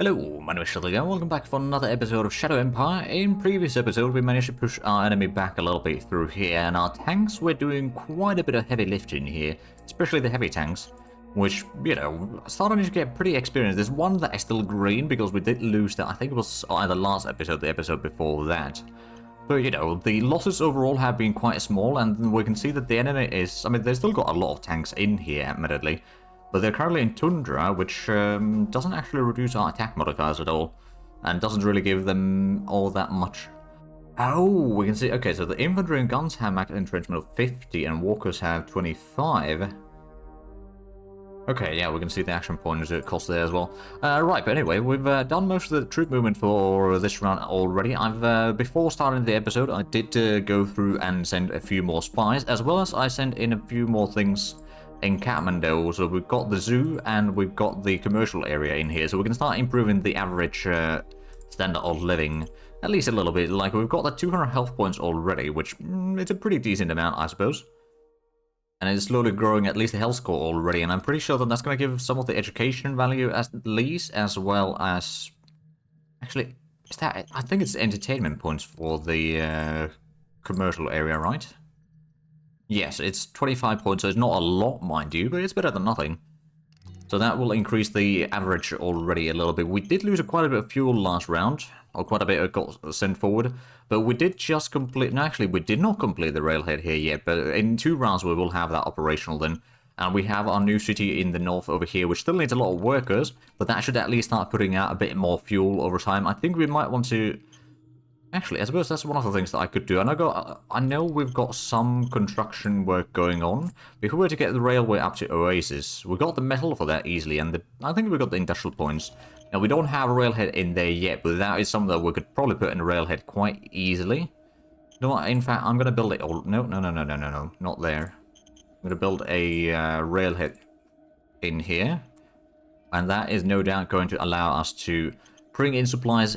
Hello, my name is Zhatelier and welcome back for another episode of Shadow Empire. In previous episode we managed to push our enemy back a little bit through here, and our tanks were doing quite a bit of heavy lifting here, especially the heavy tanks, which, you know, starting to get pretty experienced. There's one that is still green because we did lose that, I think it was either last episode or the episode before that. But, you know, the losses overall have been quite small, and we can see that the enemy is, I mean, they've still got a lot of tanks in here, admittedly. But they're currently in Tundra, which doesn't actually reduce our attack modifiers at all, and doesn't really give them all that much. Oh, we can see, okay, so the infantry and guns have max entrenchment of 50, and walkers have 25. Okay, yeah, we can see the action points cost there as well. Right, but anyway, we've done most of the troop movement for this round already. Before starting the episode, I did go through and send a few more spies, as well as I sent in a few more things in Kathmandu. So we've got the zoo and we've got the commercial area in here, so we can start improving the average standard of living at least a little bit. Like, we've got the 200 health points already, which it's a pretty decent amount, I suppose. And it's slowly growing at least the health score already, and I'm pretty sure that that's going to give some of the education value at least, as well as... Actually, is that... I think it's entertainment points for the commercial area, right? Yes, it's 25 points, so it's not a lot, mind you, but it's better than nothing. So that will increase the average already a little bit. We did lose quite a bit of fuel last round, or quite a bit got sent forward, but we did just complete... No, actually, we did not complete the railhead here yet, but in 2 rounds we will have that operational then. And we have our new city in the north over here, which still needs a lot of workers, but that should at least start putting out a bit more fuel over time. I think we might want to... Actually, I suppose that's one of the things that I could do. And I know we've got some construction work going on. If we were to get the railway up to Oasis, we got the metal for that easily, and I think we got the industrial points. Now, we don't have a railhead in there yet, but that is something that we could probably put in a railhead quite easily. You know what? In fact, I'm going to build it all... No, not there. I'm going to build a railhead in here, and that is no doubt going to allow us to bring in supplies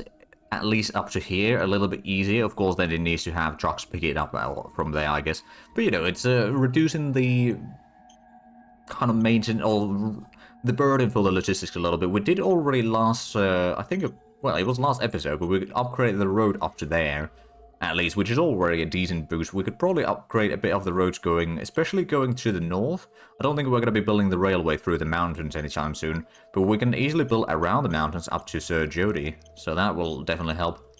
at least up to here a little bit easier. Of course, then it needs to have trucks pick it up from there, I guess. But, you know, it's reducing the kind of maintenance or the burden for the logistics a little bit. We did already last, I think, well, it was last episode, but we upgraded the road up to there, at least, which is already a decent boost. We could probably upgrade a bit of the roads going, especially going to the north. I don't think we're going to be building the railway through the mountains anytime soon, but we can easily build around the mountains up to Zhate, so that will definitely help.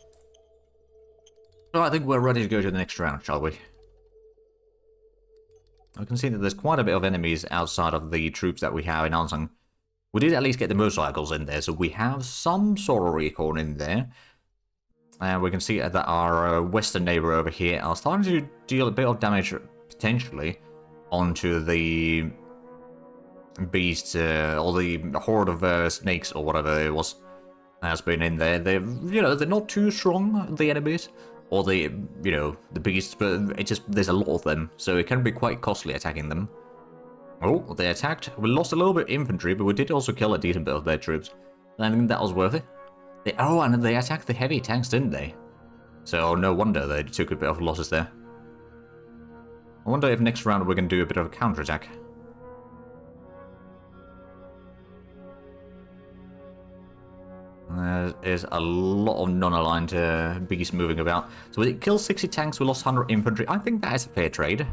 So I think we're ready to go to the next round, shall we? I can see that there's quite a bit of enemies outside of the troops that we have in Ansang. We did at least get the motorcycles in there, so we have some sort of recon in there. And we can see that our western neighbor over here are starting to deal a bit of damage, potentially, onto the beasts, or the horde of snakes, or whatever it was, has been in there. They're, you know, they're not too strong, the enemies, or the, you know, the beasts, but it's just, there's a lot of them, so it can be quite costly attacking them. Oh, they attacked. We lost a little bit of infantry, but we did also kill a decent bit of their troops. I think that was worth it. Oh, and they attacked the heavy tanks, didn't they? So no wonder they took a bit of losses there. I wonder if next round we can do a bit of a counterattack. There is a lot of non-aligned beasts moving about. So we killed 60 tanks, we lost 100 infantry. I think that is a fair trade.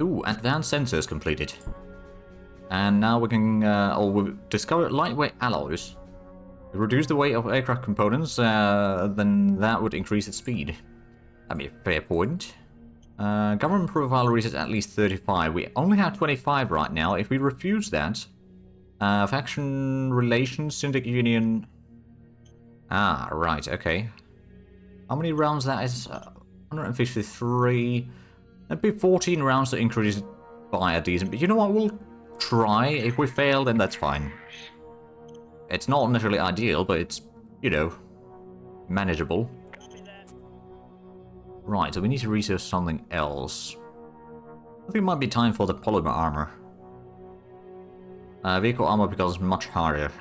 Ooh, advanced sensors completed. And now we can, we've discovered lightweight alloys. Reduce the weight of aircraft components, then that would increase its speed. That'd be a fair point. Government profile reaches at least 35. We only have 25 right now. If we refuse that, faction relations, syndicate union... Ah, right, okay. How many rounds that is? 153. That'd be 14 rounds to increase by a decent... But you know what, we'll try. If we fail, then that's fine. It's not necessarily ideal, but it's, you know, manageable. Right, so we need to research something else. I think it might be time for the polymer armor. Vehicle armor becomes much harder.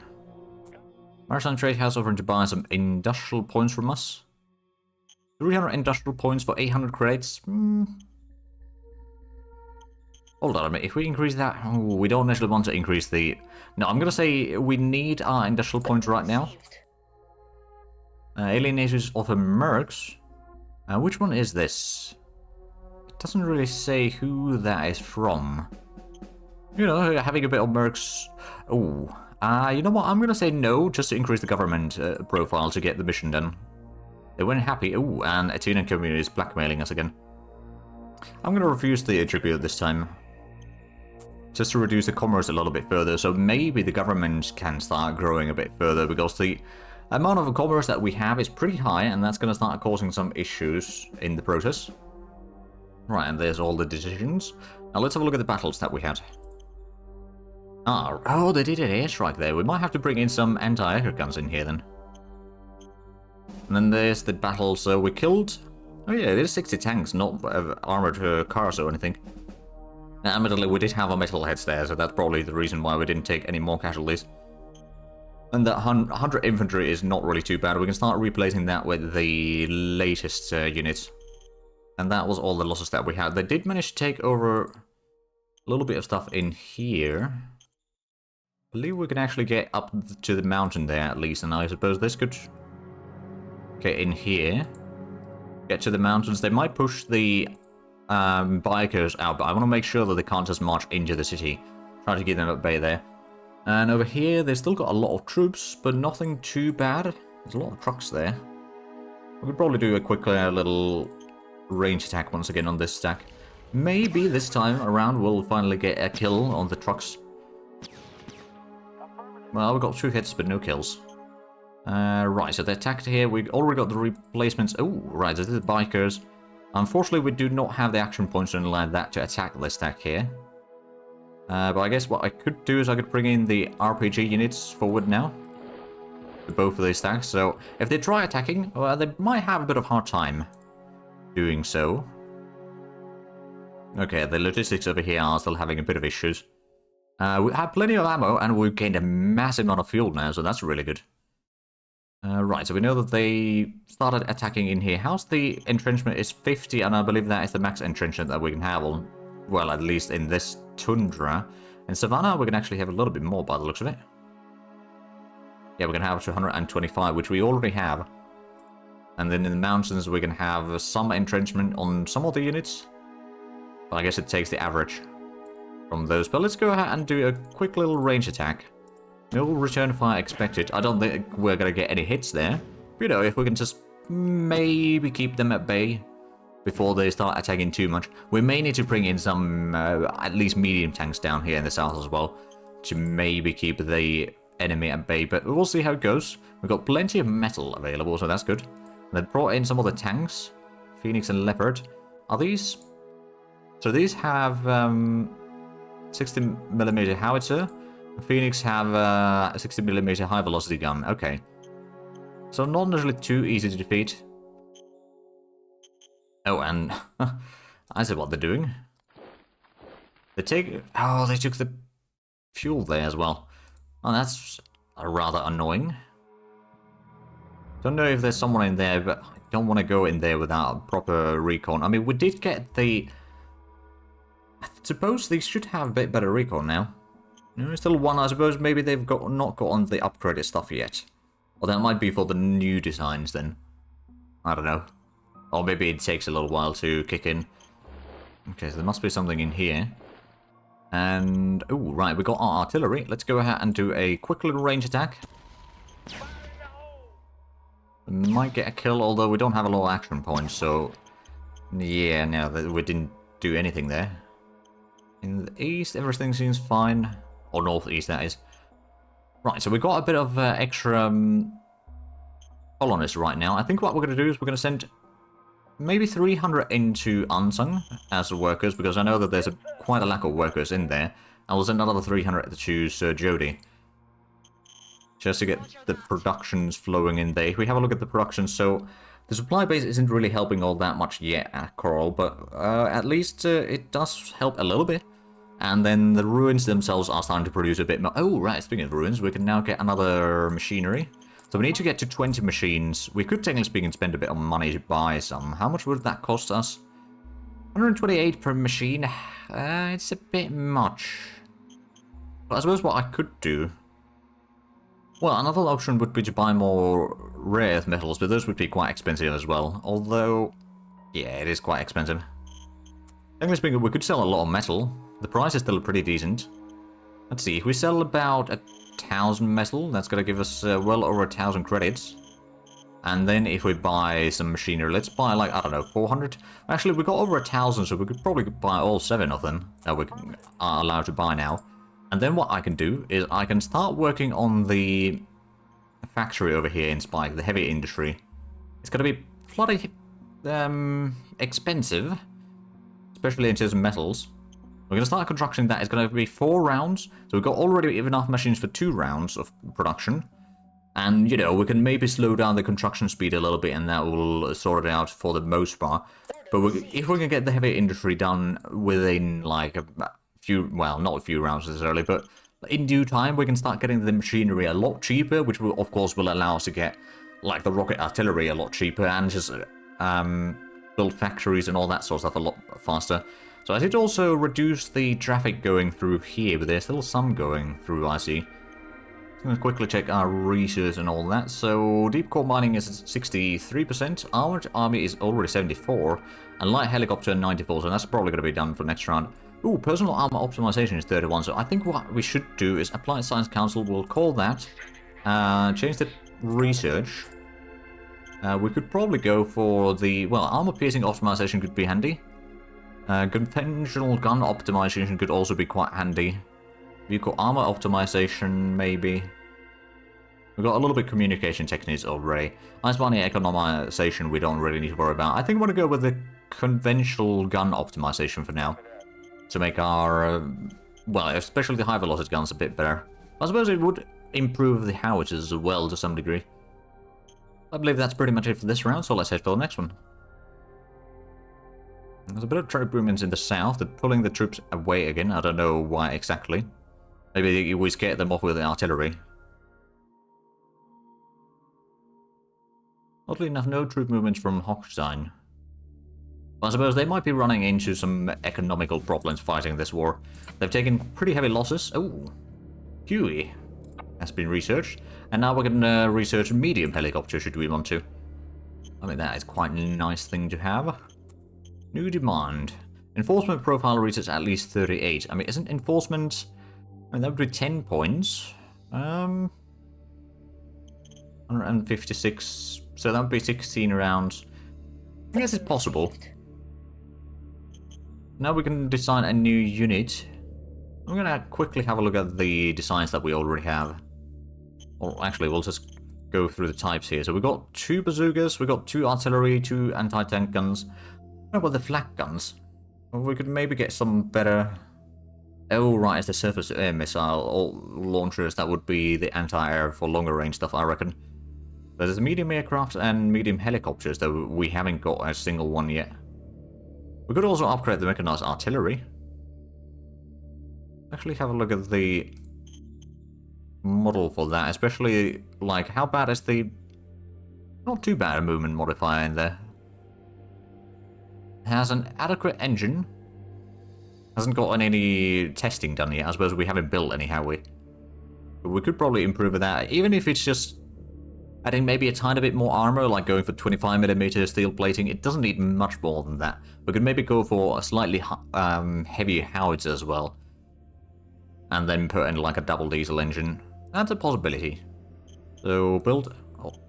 Maritime Trade House offering to buy some industrial points from us. 300 industrial points for 800 credits. Hold on a minute, if we increase that... Oh, we don't necessarily want to increase the... No, I'm gonna say we need our industrial points right now. Alien nations offer mercs. Which one is this? It doesn't really say who that is from. You know, having a bit of mercs... Oh, you know what, I'm gonna say no, just to increase the government profile to get the mission done. They weren't happy. Oh, and Atenian community is blackmailing us again. I'm gonna refuse the tribute this time. Just to reduce the commerce a little bit further, so maybe the government can start growing a bit further, because the amount of commerce that we have is pretty high, and that's gonna start causing some issues in the process. Right, and there's all the decisions. Now let's have a look at the battles that we had. Oh, they did an airstrike there. We might have to bring in some anti-air guns in here then. And then there's the battle, so we killed... Oh yeah, there's 60 tanks, not armored cars or anything. Admittedly, we did have our metalheads there, so that's probably the reason why we didn't take any more casualties. And that 100 infantry is not really too bad. We can start replacing that with the latest units. And that was all the losses that we had. They did manage to take over a little bit of stuff in here. I believe we can actually get up to the mountain there at least, and I suppose this could get in here. Get to the mountains. They might push the bikers out, but I want to make sure that they can't just march into the city. Try to get them at bay there. And over here, they've still got a lot of troops, but nothing too bad. There's a lot of trucks there. We could probably do a quick little range attack once again on this stack. Maybe this time around we'll finally get a kill on the trucks. Well, we got 2 hits, but no kills. Right, so they attacked here. We already got the replacements. Oh, right, this is the bikers. Unfortunately, we do not have the action points or anything like that to attack this stack here. But I guess what I could do is I could bring in the RPG units forward now. To both of these stacks. So if they try attacking, well, they might have a bit of hard time doing so. Okay, the logistics over here are still having a bit of issues. We have plenty of ammo, and we've gained a massive amount of fuel now, so that's really good. Right, so we know that they started attacking in here. How's the entrenchment? Is 50, and I believe that is the max entrenchment that we can have on, well, at least in this tundra. In Savannah, we can actually have a little bit more by the looks of it. Yeah, we can have 225, which we already have. And then in the mountains, we can have some entrenchment on some of the units. But I guess it takes the average from those. But let's go ahead and do a quick little range attack. No return fire expected. I don't think we're going to get any hits there. But, you know, if we can just maybe keep them at bay before they start attacking too much. We may need to bring in some at least medium tanks down here in the south as well to maybe keep the enemy at bay. But we'll see how it goes. We've got plenty of metal available, so that's good. They brought in some of the tanks. Phoenix and Leopard. Are these... So these have 60mm howitzer. Phoenix have a 60mm high velocity gun. Okay. So not necessarily too easy to defeat. Oh, and I see what they're doing. They take... Oh, they took the fuel there as well. Oh, that's rather annoying. Don't know if there's someone in there, but I don't want to go in there without a proper recon. I mean, we did get the... I suppose they should have a bit better recon now. No, still one. I suppose maybe they've not gotten the upgraded stuff yet. Or that might be for the new designs then. I don't know. Or maybe it takes a little while to kick in. Okay, so there must be something in here. And... oh, right, we got our artillery. Let's go ahead and do a quick little range attack. We might get a kill, although we don't have a lot of action points, so... yeah, no, we didn't do anything there. In the east, everything seems fine. Or northeast, that is. Right, so we've got a bit of extra colonists right now. I think what we're going to do is we're going to send maybe 300 into Unsung as workers, because I know that there's quite a lack of workers in there. And we'll send another 300 to choose Zhate. Just to get the productions flowing in there. If we have a look at the production, so the supply base isn't really helping all that much yet at Coral, but at least it does help a little bit. And then the ruins themselves are starting to produce a bit more. Oh, right, speaking of ruins, we can now get another machinery. So we need to get to 20 machines. We could, technically speaking, spend a bit of money to buy some. How much would that cost us? 128 per machine. It's a bit much. But I suppose what I could do... Well, another option would be to buy more rare earth metals, but those would be quite expensive as well. Although, yeah, it is quite expensive. Technically speaking, we could sell a lot of metal. The price is still pretty decent. Let's see, if we sell about 1,000 metal, that's going to give us well over 1,000 credits. And then if we buy some machinery, let's buy like, I don't know, 400? Actually, we got over 1,000, so we could probably buy all 7 of them that we are allowed to buy now. And then what I can do is I can start working on the factory over here in Spike, the heavy industry. It's going to be bloody expensive, especially in terms of metals. We're going to start construction that. It's going to be 4 rounds, so we've got already enough machines for 2 rounds of production. And, you know, we can maybe slow down the construction speed a little bit, and that will sort it out for the most part. But if we can get the heavy industry done within, like, a few, well, not a few rounds necessarily, but in due time, we can start getting the machinery a lot cheaper, which will, of course, will allow us to get, like, the rocket artillery a lot cheaper, and just build factories and all that sort of stuff a lot faster. So I did also reduce the traffic going through here, but there's still some going through, I see. I'm going to quickly check our research and all that. So, deep core mining is 63%, armored army is already 74%, and light helicopter 94%, so that's probably going to be done for next round. Ooh, personal armor optimization is 31%, so I think what we should do is Applied Science Council will call that, change the research. We could probably go for the, well, armor piercing optimization could be handy. Conventional gun optimization could also be quite handy. Vehicle armor optimization, maybe. We've got a little bit of communication techniques already. Ice money economization we don't really need to worry about. I think we're going to go with the conventional gun optimization for now. To make our, well, especially the high velocity guns a bit better. I suppose it would improve the howitzers as well to some degree. I believe that's pretty much it for this round, so let's head for the next one. There's a bit of troop movements in the south. They're pulling the troops away again. I don't know why exactly. Maybe we scare them off with the artillery. Oddly enough, no troop movements from Hochstein. I suppose they might be running into some economical problems fighting this war. They've taken pretty heavy losses. Oh, Huey has been researched. And now we're going to research medium helicopter should we want to. I mean, that is quite a nice thing to have. New demand. Enforcement profile reaches at least 38. I mean, isn't enforcement... I mean, that would be 10 points. 156. So that would be 16 rounds. I guess it's possible. Now we can design a new unit. I'm going to quickly have a look at the designs that we already have. Or actually, we'll just go through the types here. So we've got 2 bazookas, we've got 2 artillery, 2 anti-tank guns. What about the flak guns? Well, we could maybe get some better... Oh, right, it's the surface-to-air missile or launchers. That would be the anti-air for longer range stuff, I reckon. But there's medium aircraft and medium helicopters, though we haven't got a single one yet. We could also upgrade the mechanized artillery. Actually have a look at the model for that, especially, like, how bad is the... Not too bad a movement modifier in there. Has an adequate engine. Hasn't got any testing done yet. I suppose we haven't built any, have we? But we could probably improve that, even if it's just adding maybe a tiny bit more armor, like going for 25mm steel plating. It doesn't need much more than that. We could maybe go for a slightly heavier howitzer as well. And then put in like a double diesel engine. That's a possibility. So build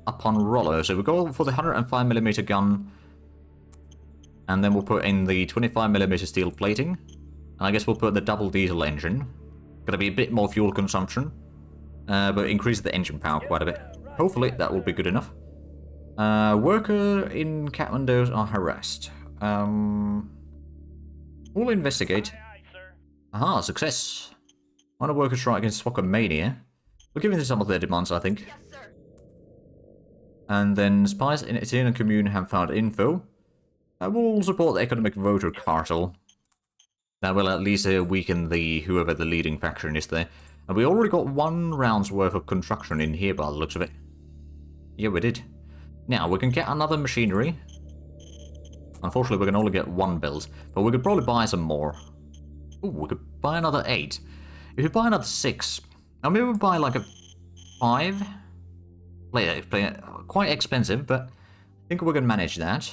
upon roller. So we go for the 105mm gun. And then we'll put in the 25mm steel plating. And I guess we'll put the double diesel engine. Gonna be a bit more fuel consumption. But increase the engine power quite a bit. Hopefully that will be good enough. Worker in Kathmandu are harassed. We'll investigate. Aha, success. On a worker strike against Swocomania. We're giving them some of their demands, I think. Yes, sir. And then spies in Italian commune have found info. We'll support the economic voter cartel. That will at least weaken whoever the leading faction is there. And we already got 1 round's worth of construction in here by the looks of it. Yeah, we did. Now, we can get another machinery. Unfortunately, we can only get one build, but we could probably buy some more. Ooh, we could buy another 8. If we buy another 6, now maybe we buy like a 5? Quite expensive, but I think we can manage that.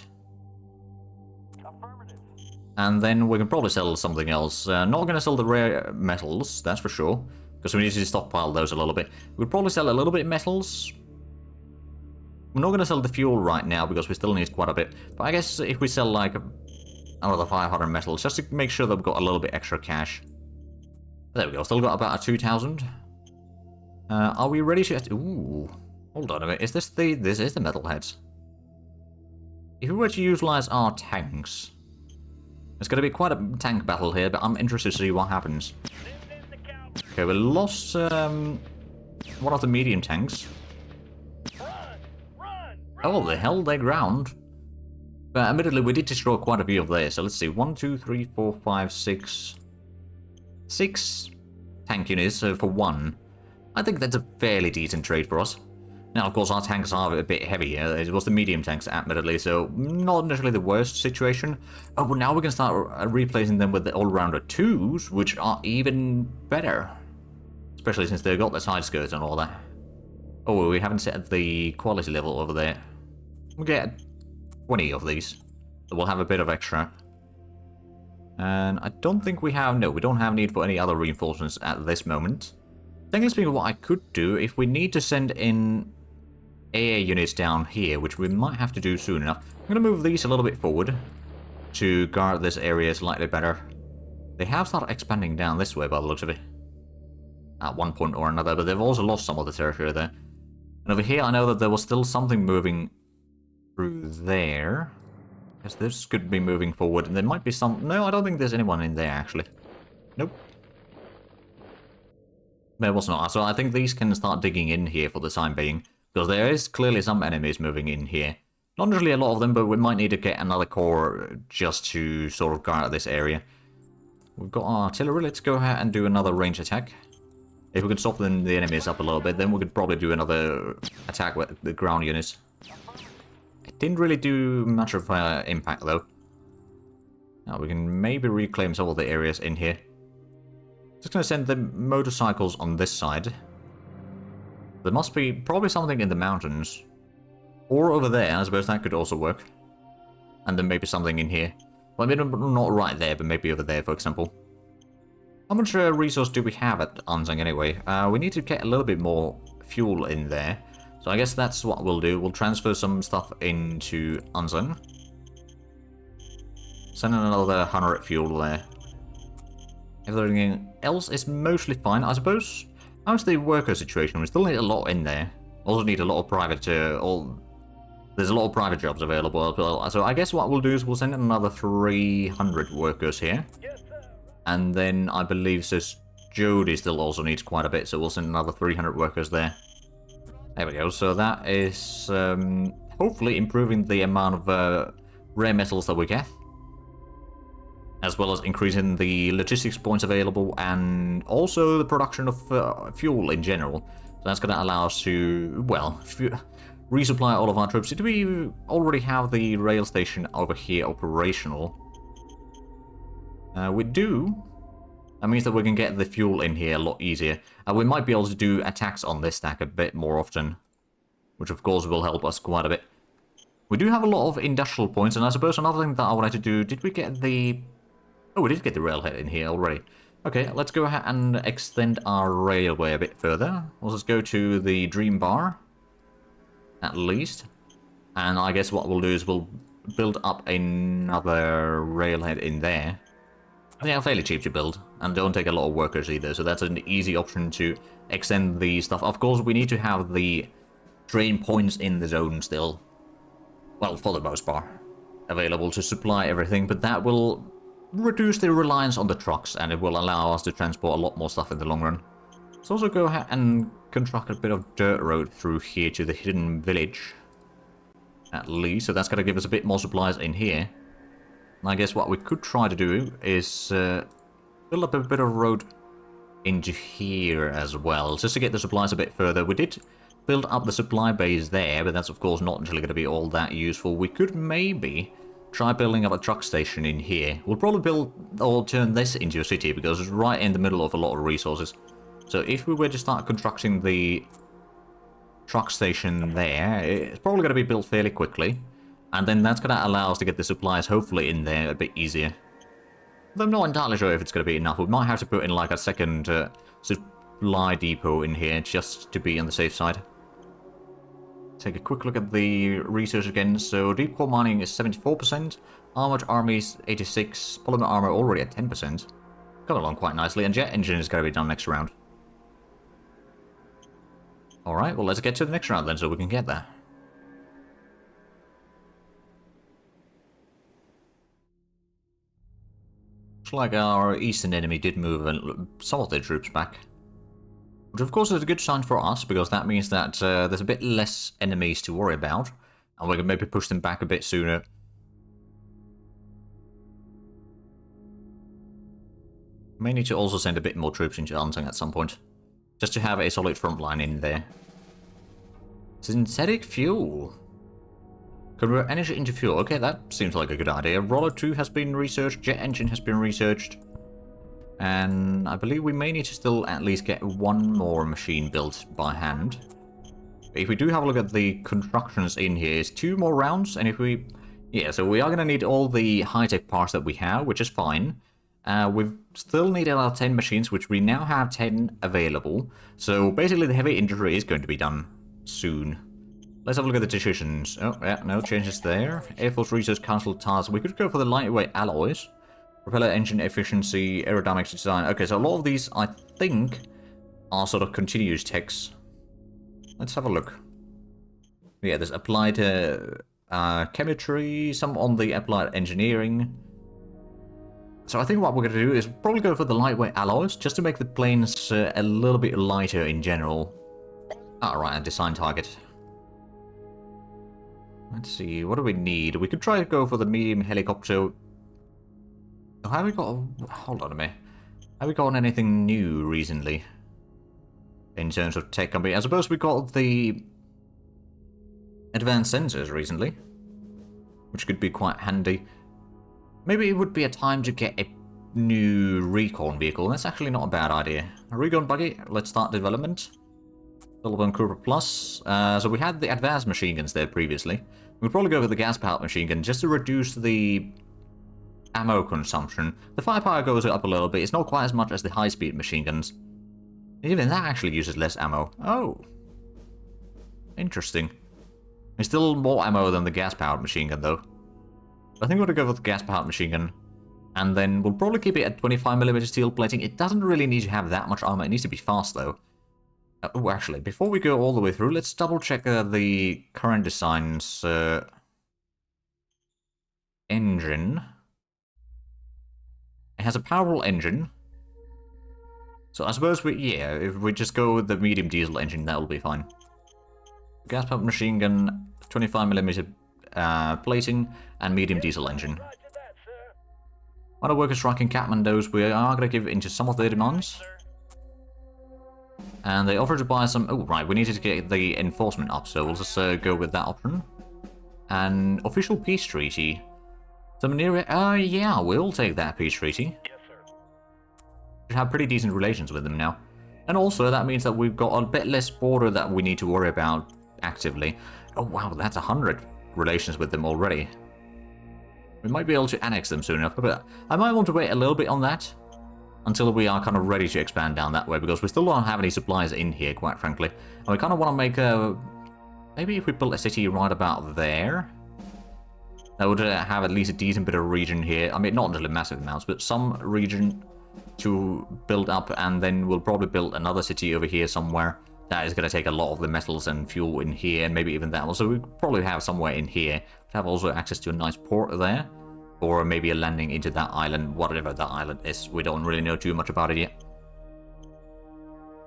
And then we can probably sell something else. Not going to sell the rare metals, that's for sure, because we need to stockpile those a little bit. We'd probably sell a little bit of metals. We're not going to sell the fuel right now because we still need quite a bit. But I guess if we sell like another 500 metals, just to make sure that we've got a little bit extra cash. There we go, still got about a 2,000. Are we ready to... Ooh, hold on a minute. Is this the... This is the metalheads. If we were to utilize our tanks... It's going to be quite a tank battle here, but I'm interested to see what happens. Okay, we lost one of the medium tanks. Oh, the hell, they ground. But admittedly, we did destroy quite a few of theirs. So let's see, 1, 2, 3, 4, 5, 6... 6 tank units for 1. I think that's a fairly decent trade for us. Now, of course, our tanks are a bit heavier. It was the medium tanks, admittedly, so not necessarily the worst situation. Oh, but now we can start replacing them with the all-rounder 2s, which are even better. Especially since they've got the side skirts and all that. Oh, we haven't set the quality level over there. We'll get 20 of these, so we'll have a bit of extra. And I don't think we have... No, we don't have need for any other reinforcements at this moment. Technically speaking, what I could do, if we need to send in AA units down here, which we might have to do soon enough, I'm going to move these a little bit forward to guard this area slightly better. They have started expanding down this way by the looks of it. At one point or another, but they've also lost some of the territory there. And over here, I know that there was still something moving through there. Yes, this could be moving forward, and there might be some... No, I don't think there's anyone in there, actually. Nope. There was not. So I think these can start digging in here for the time being, because there is clearly some enemies moving in here. Not necessarily a lot of them, but we might need to get another core just to sort of guard this area. We've got artillery. Let's go ahead and do another range attack. If we can soften the enemies up a little bit, then we could probably do another attack with the ground units. It didn't really do much of an impact, though. Now we can maybe reclaim some of the areas in here. Just going to send the motorcycles on this side. There must be probably something in the mountains. Or over there, I suppose that could also work. And then maybe something in here. Well, maybe not right there, but maybe over there, for example. How much resource do we have at Anzang anyway? We need to get a little bit more fuel in there. So I guess that's what we'll do. We'll transfer some stuff into Anzang. Send in another 100 fuel there. Everything else is mostly fine, I suppose. How's the worker situation? We still need a lot in there. Also need a lot of private... There's a lot of private jobs available as well. So I guess what we'll do is we'll send in another 300 workers here. And then I believe Zhate still also needs quite a bit, so we'll send another 300 workers there. There we go. So that is hopefully improving the amount of rare metals that we get, as well as increasing the logistics points available and also the production of fuel in general. So that's going to allow us to, well, resupply all of our troops. Do we already have the rail station over here operational? We do. That means that we can get the fuel in here a lot easier. We might be able to do attacks on this stack a bit more often, which of course will help us quite a bit. We do have a lot of industrial points, and I suppose another thing that I wanted to do, did we get the... Oh, we did get the railhead in here already. Okay, let's go ahead and extend our railway a bit further. Let's just go to the Dream Bar, at least. And I guess what we'll do is we'll build up another railhead in there. They are fairly cheap to build, and don't take a lot of workers either, so that's an easy option to extend the stuff. Of course, we need to have the train points in the zone still, well, for the most part, available to supply everything, but that will reduce the reliance on the trucks, and it will allow us to transport a lot more stuff in the long run. Let's also go ahead and construct a bit of dirt road through here to the hidden village, at least, so that's going to give us a bit more supplies in here. I guess what we could try to do is build up a bit of road into here as well, just to get the supplies a bit further. We did build up the supply base there, but that's of course not actually going to be all that useful. We could maybe try building up a truck station in here. We'll probably build or turn this into a city because it's right in the middle of a lot of resources. So if we were to start constructing the truck station there, it's probably going to be built fairly quickly. And then that's going to allow us to get the supplies hopefully in there a bit easier. Though I'm not entirely sure if it's going to be enough. We might have to put in like a second supply depot in here just to be on the safe side. Take a quick look at the research again. So deep core mining is 74%, armored army is 86%, polymer armor already at 10%. Going along quite nicely, and jet engine is going to be done next round. Alright, well let's get to the next round then so we can get there. Looks like our eastern enemy did move some of their troops back. Which of course is a good sign for us, because that means that there's a bit less enemies to worry about. And we can maybe push them back a bit sooner. May need to also send a bit more troops into Ansang at some point. Just to have a solid front line in there. Synthetic fuel. Convert energy into fuel. Okay, that seems like a good idea. Roller 2 has been researched. Jet engine has been researched. And I believe we may need to still at least get one more machine built by hand. If we do have a look at the constructions in here, it's 2 more rounds. And if we... Yeah, so we are going to need all the high-tech parts that we have, which is fine. We've still needed our 10 machines, which we now have 10 available. So basically the heavy industry is going to be done soon. Let's have a look at the decisions. Oh, yeah, no changes there. Air Force Research Council task. We could go for the lightweight alloys. Propeller engine efficiency, aerodynamics design. Okay, so a lot of these, I think, are sort of continuous techs. Let's have a look. Yeah, there's applied chemistry, some on the applied engineering. So I think what we're going to do is probably go for the lightweight alloys, just to make the planes a little bit lighter in general. Alright, a design target. Let's see, what do we need? We could try to go for the medium helicopter. Have we got... Hold on a minute. Have we gotten anything new recently? In terms of tech company? I suppose we got the advanced sensors recently. Which could be quite handy. Maybe it would be a time to get a new recon vehicle. That's actually not a bad idea. A recon buggy, let's start development. Sullivan Cooper Plus. So we had the advanced machine guns there previously. We'll probably go with the gas-powered machine gun just to reduce the ammo consumption. The firepower goes up a little bit. It's not quite as much as the high-speed machine guns. Even that actually uses less ammo. Oh. Interesting. It's still more ammo than the gas-powered machine gun, though. I think we're going to go with the gas-powered machine gun. And then we'll probably keep it at 25mm steel plating. It doesn't really need to have that much armor. It needs to be fast, though. Oh, actually, before we go all the way through, let's double-check the current design's engine. It has a powerful engine. So I suppose if we just go with the medium diesel engine, that will be fine. Gas pump machine gun, 25mm plating, and medium diesel engine. While the workers striking Kathmandu's, we are going to give into some of their demands. And they offer to buy some... Oh, right, we needed to get the enforcement up, so we'll just go with that option. And official peace treaty. Yeah, we'll take that peace treaty. Yes, sir. We have pretty decent relations with them now. And also, that means that we've got a bit less border that we need to worry about actively. Oh, wow, that's 100 relations with them already. We might be able to annex them soon enough, but I might want to wait a little bit on that. Until we are kind of ready to expand down that way, because we still don't have any supplies in here, quite frankly. And we kind of want to make a... Maybe if we built a city right about there, that would have at least a decent bit of region here. I mean, not really massive amounts, but some region to build up, and then we'll probably build another city over here somewhere. That is going to take a lot of the metals and fuel in here, and maybe even that one. So we probably have somewhere in here to have also access to a nice port there. Or maybe a landing into that island, whatever that island is. We don't really know too much about it yet.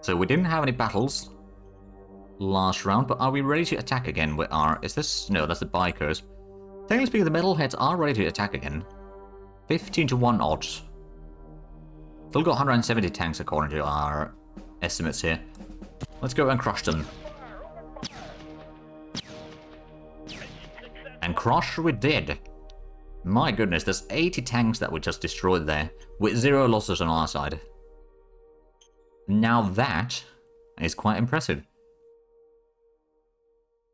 So we didn't have any battles last round, but are we ready to attack again with our... Is this... No, that's the bikers. Technically speaking, the metalheads are ready to attack again. 15-1 odds. Still got 170 tanks according to our estimates here. Let's go and crush them. And crush we did. My goodness, there's 80 tanks that we just destroyed there, with 0 losses on our side. Now that is quite impressive.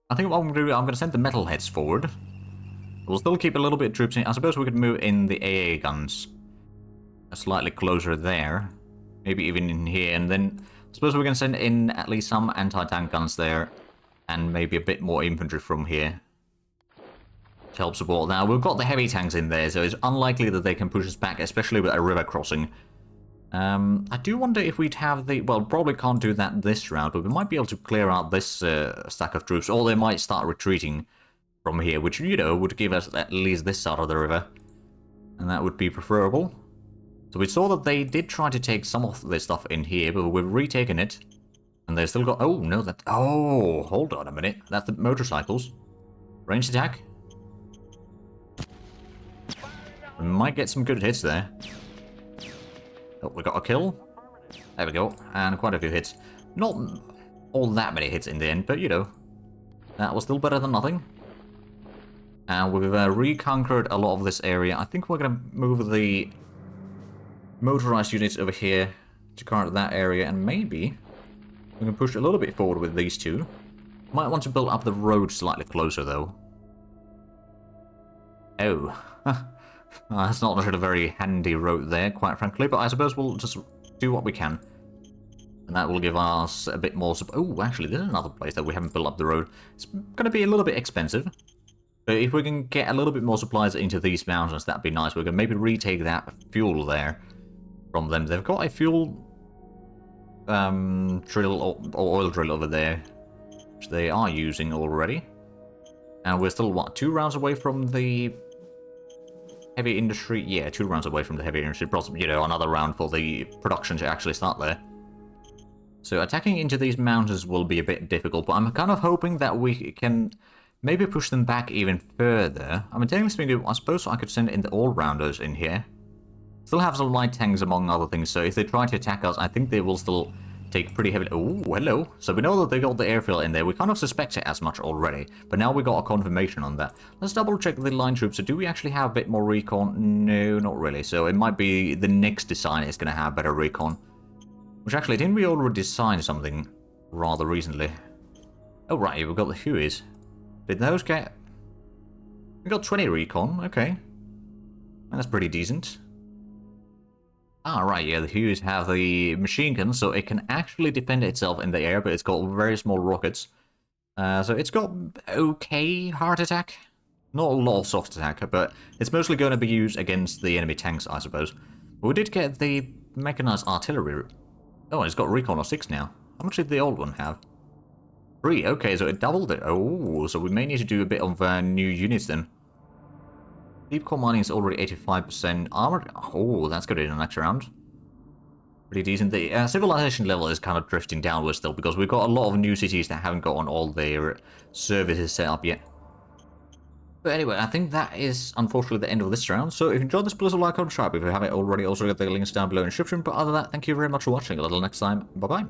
I think what I'm going to do, I'm going to send the metalheads forward. We'll still keep a little bit of troops in. I suppose we could move in the AA guns. Slightly closer there. Maybe even in here. And then I suppose we can send in at least some anti-tank guns there. And maybe a bit more infantry from here to help support. Now, we've got the heavy tanks in there, so it's unlikely that they can push us back, especially with a river crossing. I do wonder if we'd have the... Well, probably can't do that this round, but we might be able to clear out this stack of troops, or they might start retreating from here, which, you know, would give us at least this side of the river. And that would be preferable. So we saw that they did try to take some of this stuff in here, but we've retaken it. And they still got... Oh, no, that... Oh, hold on a minute. That's the motorcycles. Ranged attack. We might get some good hits there. Oh, we got a kill. There we go. And quite a few hits. Not all that many hits in the end, but, you know. That was still better than nothing. And we've reconquered a lot of this area. I think we're going to move the motorized units over here to cover that area. And maybe we can push a little bit forward with these two. Might want to build up the road slightly closer, though. Oh. That's not a very handy road there, quite frankly, but I suppose we'll just do what we can. And that will give us a bit more... Oh, actually, there's another place that we haven't built up the road. It's going to be a little bit expensive. But if we can get a little bit more supplies into these mountains, that'd be nice. We can maybe retake that fuel there from them. They've got a fuel drill or oil drill over there, which they are using already. And we're still, what, 2 rounds away from the... heavy industry? Yeah, 2 rounds away from the heavy industry. Possibly, you know, another round for the production to actually start there. So attacking into these mountains will be a bit difficult, but I'm kind of hoping that we can maybe push them back even further. I mean, technically speaking, I suppose I could send in the all-rounders in here. Still have some light tanks among other things, so if they try to attack us, I think they will still take pretty heavy... Oh, hello. So we know that they got the airfield in there. We kind of suspect it as much already, but now we got a confirmation on that. Let's double check the line troops. So do we actually have a bit more recon? No, not really. So it might be the next design is going to have better recon. Which actually, didn't we already design something rather recently? Oh, right, we've got the Hueys. Did those get... We got 20 recon, okay. That's pretty decent. Ah, right, yeah, the Hueys have the machine guns, so it can actually defend itself in the air, but it's got very small rockets. So it's got okay hard attack. Not a lot of soft attack, but it's mostly going to be used against the enemy tanks, I suppose. But we did get the mechanized artillery. Oh, it's got recon of 6 now. How much did the old one have? 3, okay, so it doubled it. Oh, so we may need to do a bit of new units then. Deep core mining is already 85% armored. Oh, that's good in the next round. Pretty decent. The civilization level is kind of drifting downwards still, because we've got a lot of new cities that haven't got on all their services set up yet. But anyway, I think that is unfortunately the end of this round. So if you enjoyed this, please like and subscribe if you haven't already. Also, get the links down below in the description. But other than that, thank you very much for watching. Until next time, bye bye.